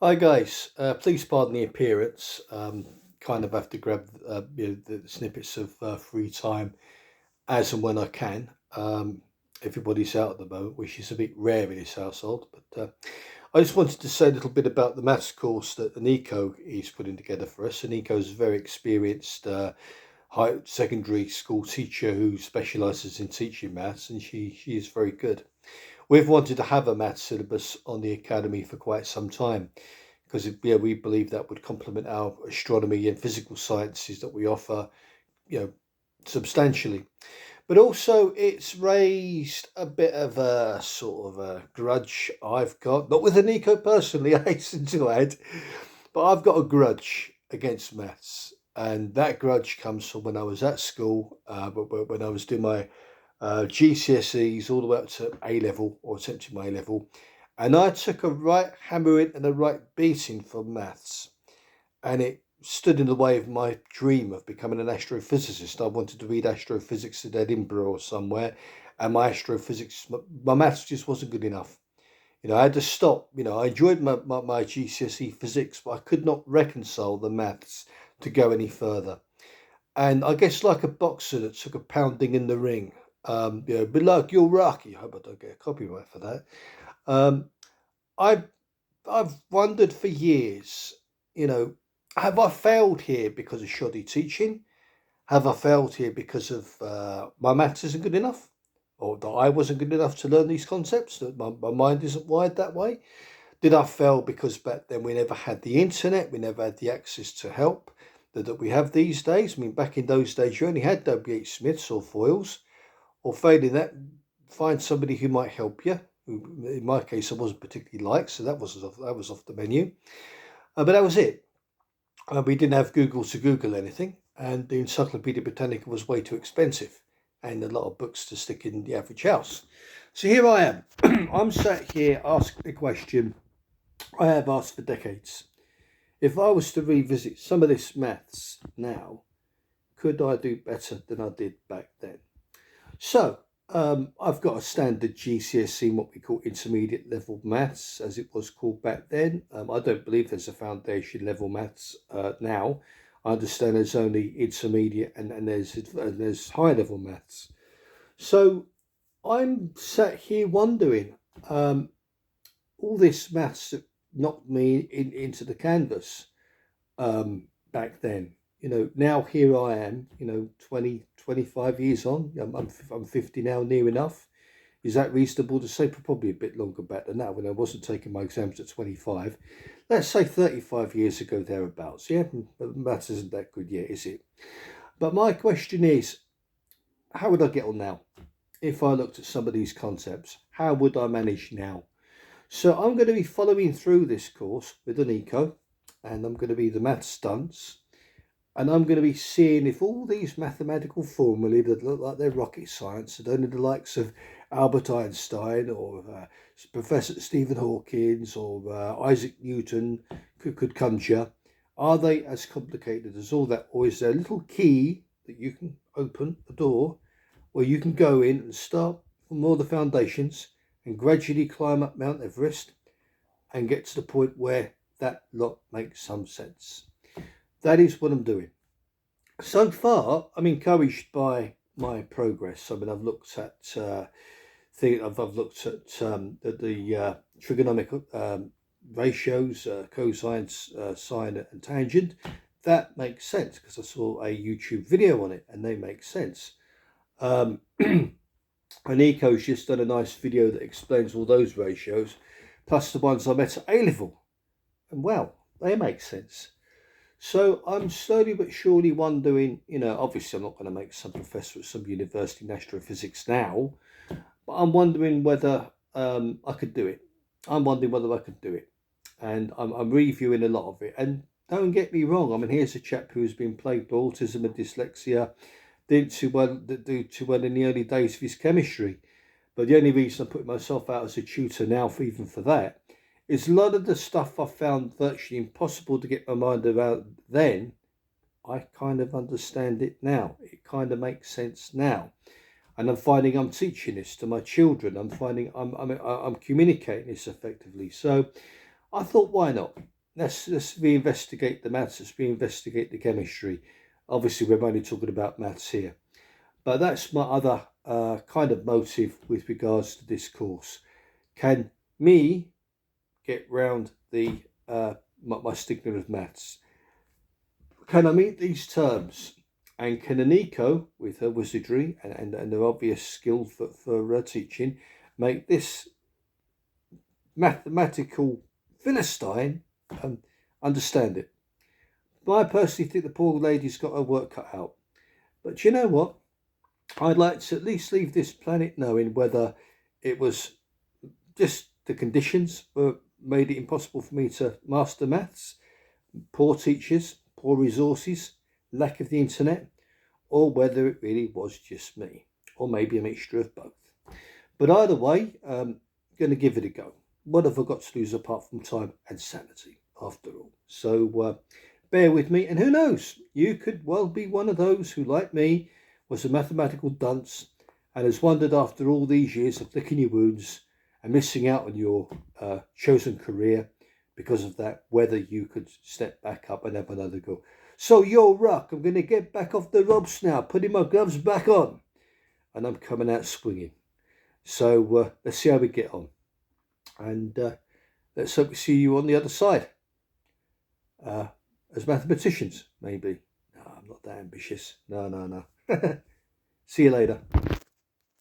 Hi guys, please pardon the appearance. Kind of have to grab the snippets of free time as and when I can. Everybody's out at the moment, which is a bit rare in this household. But I just wanted to say a little bit about the maths course that Nico is putting together for us. And Nico's a very experienced high secondary school teacher who specialises in teaching maths, and she is very good. We've wanted to have a maths syllabus on the academy for quite some time because we believe that would complement our astronomy and physical sciences that we offer, you know, substantially. But also, it's raised a bit of a sort of a grudge I've got, not with Nico personally, I hasten to add, but I've got a grudge against maths. And that grudge comes from when I was at school, but when I was doing my GCSEs all the way up to A level or attempting my A level. And I took a right hammering and a right beating for maths. And it stood in the way of my dream of becoming an astrophysicist. I wanted to read astrophysics at Edinburgh or somewhere. And my astrophysics, my maths just wasn't good enough. I had to stop. I enjoyed my GCSE physics, but I could not reconcile the maths to go any further. And I guess like a boxer that took a pounding in the ring, but like you're Rocky. I hope I don't get a copyright for that. Um, I've I've wondered for years, you know, have I failed here because of shoddy teaching? Have I failed here because of my maths isn't good enough, or that I wasn't good enough to learn these concepts? That my mind isn't wired that way. Did I fail because back then we never had the internet, we never had the access to help that we have these days? I mean, back in those days, you only had W.H. Smiths or Foyles, or failing that, find somebody who might help you. Who, in my case, I wasn't particularly liked, so that was off the menu. But that was it. We didn't have Google to Google anything, and the Encyclopedia Britannica was way too expensive, and a lot of books to stick in the average house. So here I am. I'm sat here asking the question I have asked for decades. If I was to revisit some of this maths now, could I do better than I did back then? So, I've got a standard GCSE, what we call intermediate level maths, as it was called back then. I don't believe there's a foundation level maths now. I understand there's only intermediate and there's high level maths. So I'm sat here wondering, all this maths that knocked me into the canvas back then. Now here I am, 20, 25 years on. I'm 50 now, near enough. Is that reasonable to say? Probably a bit longer back than that when I wasn't taking my exams at 25. Let's say 35 years ago, thereabouts. Yeah, maths isn't that good yet, is it? But my question is, how would I get on now? If I looked at some of these concepts, how would I manage now? So I'm going to be following through this course with an eco, and I'm going to be the maths stunts, and I'm going to be seeing if all these mathematical formulae that look like they're rocket science, that only the likes of Albert Einstein or Professor Stephen Hawkins or Isaac Newton could conjure, are they as complicated as all that, or is there a little key that you can open a door where you can go in and start from all the foundations and gradually climb up Mount Everest and get to the point where that lot makes some sense? That is what I'm doing. So far, I'm encouraged by my progress. I mean, I've looked at I've looked at the trigonomic ratios, cosine, sine, and tangent. That makes sense because I saw a YouTube video on it, and they make sense. And Nico's just done a nice video that explains all those ratios, plus the ones I met at A level, and well, they make sense. So I'm slowly but surely wondering, obviously I'm not going to make some professor at some university in astrophysics now, but I'm wondering whether I could do it. I'm wondering whether I could do it. And I'm reviewing a lot of it. And don't get me wrong, I mean, here's a chap who's been plagued by autism and dyslexia, didn't do too well in the early days of his chemistry. But the only reason I put myself out as a tutor now, even for that, is a lot of the stuff I found virtually impossible to get my mind around then. I kind of understand it now. It kind of makes sense now, and I'm finding I'm teaching this to my children. I'm finding I'm communicating this effectively. So I thought, why not? let's reinvestigate the maths. Let's reinvestigate the chemistry. Obviously, we're only talking about maths here, but that's my other kind of motive with regards to this course. Can me get round the my stigma of maths? Can I meet these terms? And can Aniko, with her wizardry and her obvious skill for teaching, make this mathematical Philistine understand it? I personally think the poor lady's got her work cut out. But you know what? I'd like to at least leave this planet knowing whether it was just the conditions that made it impossible for me to master maths, poor teachers, poor resources, lack of the internet, or whether it really was just me, or maybe a mixture of both. But either way, going to give it a go. What have I got to lose apart from time and sanity, after all? So bear with me, and who knows, you could well be one of those who, like me, was a mathematical dunce and has wondered after all these years of licking your wounds and missing out on your chosen career because of that, whether you could step back up and have another go. So, yo, Ruck, I'm going to get back off the ropes now, putting my gloves back on, and I'm coming out swinging. So let's see how we get on, and let's hope we see you on the other side. As mathematicians, maybe. No, I'm not that ambitious. No. See you later.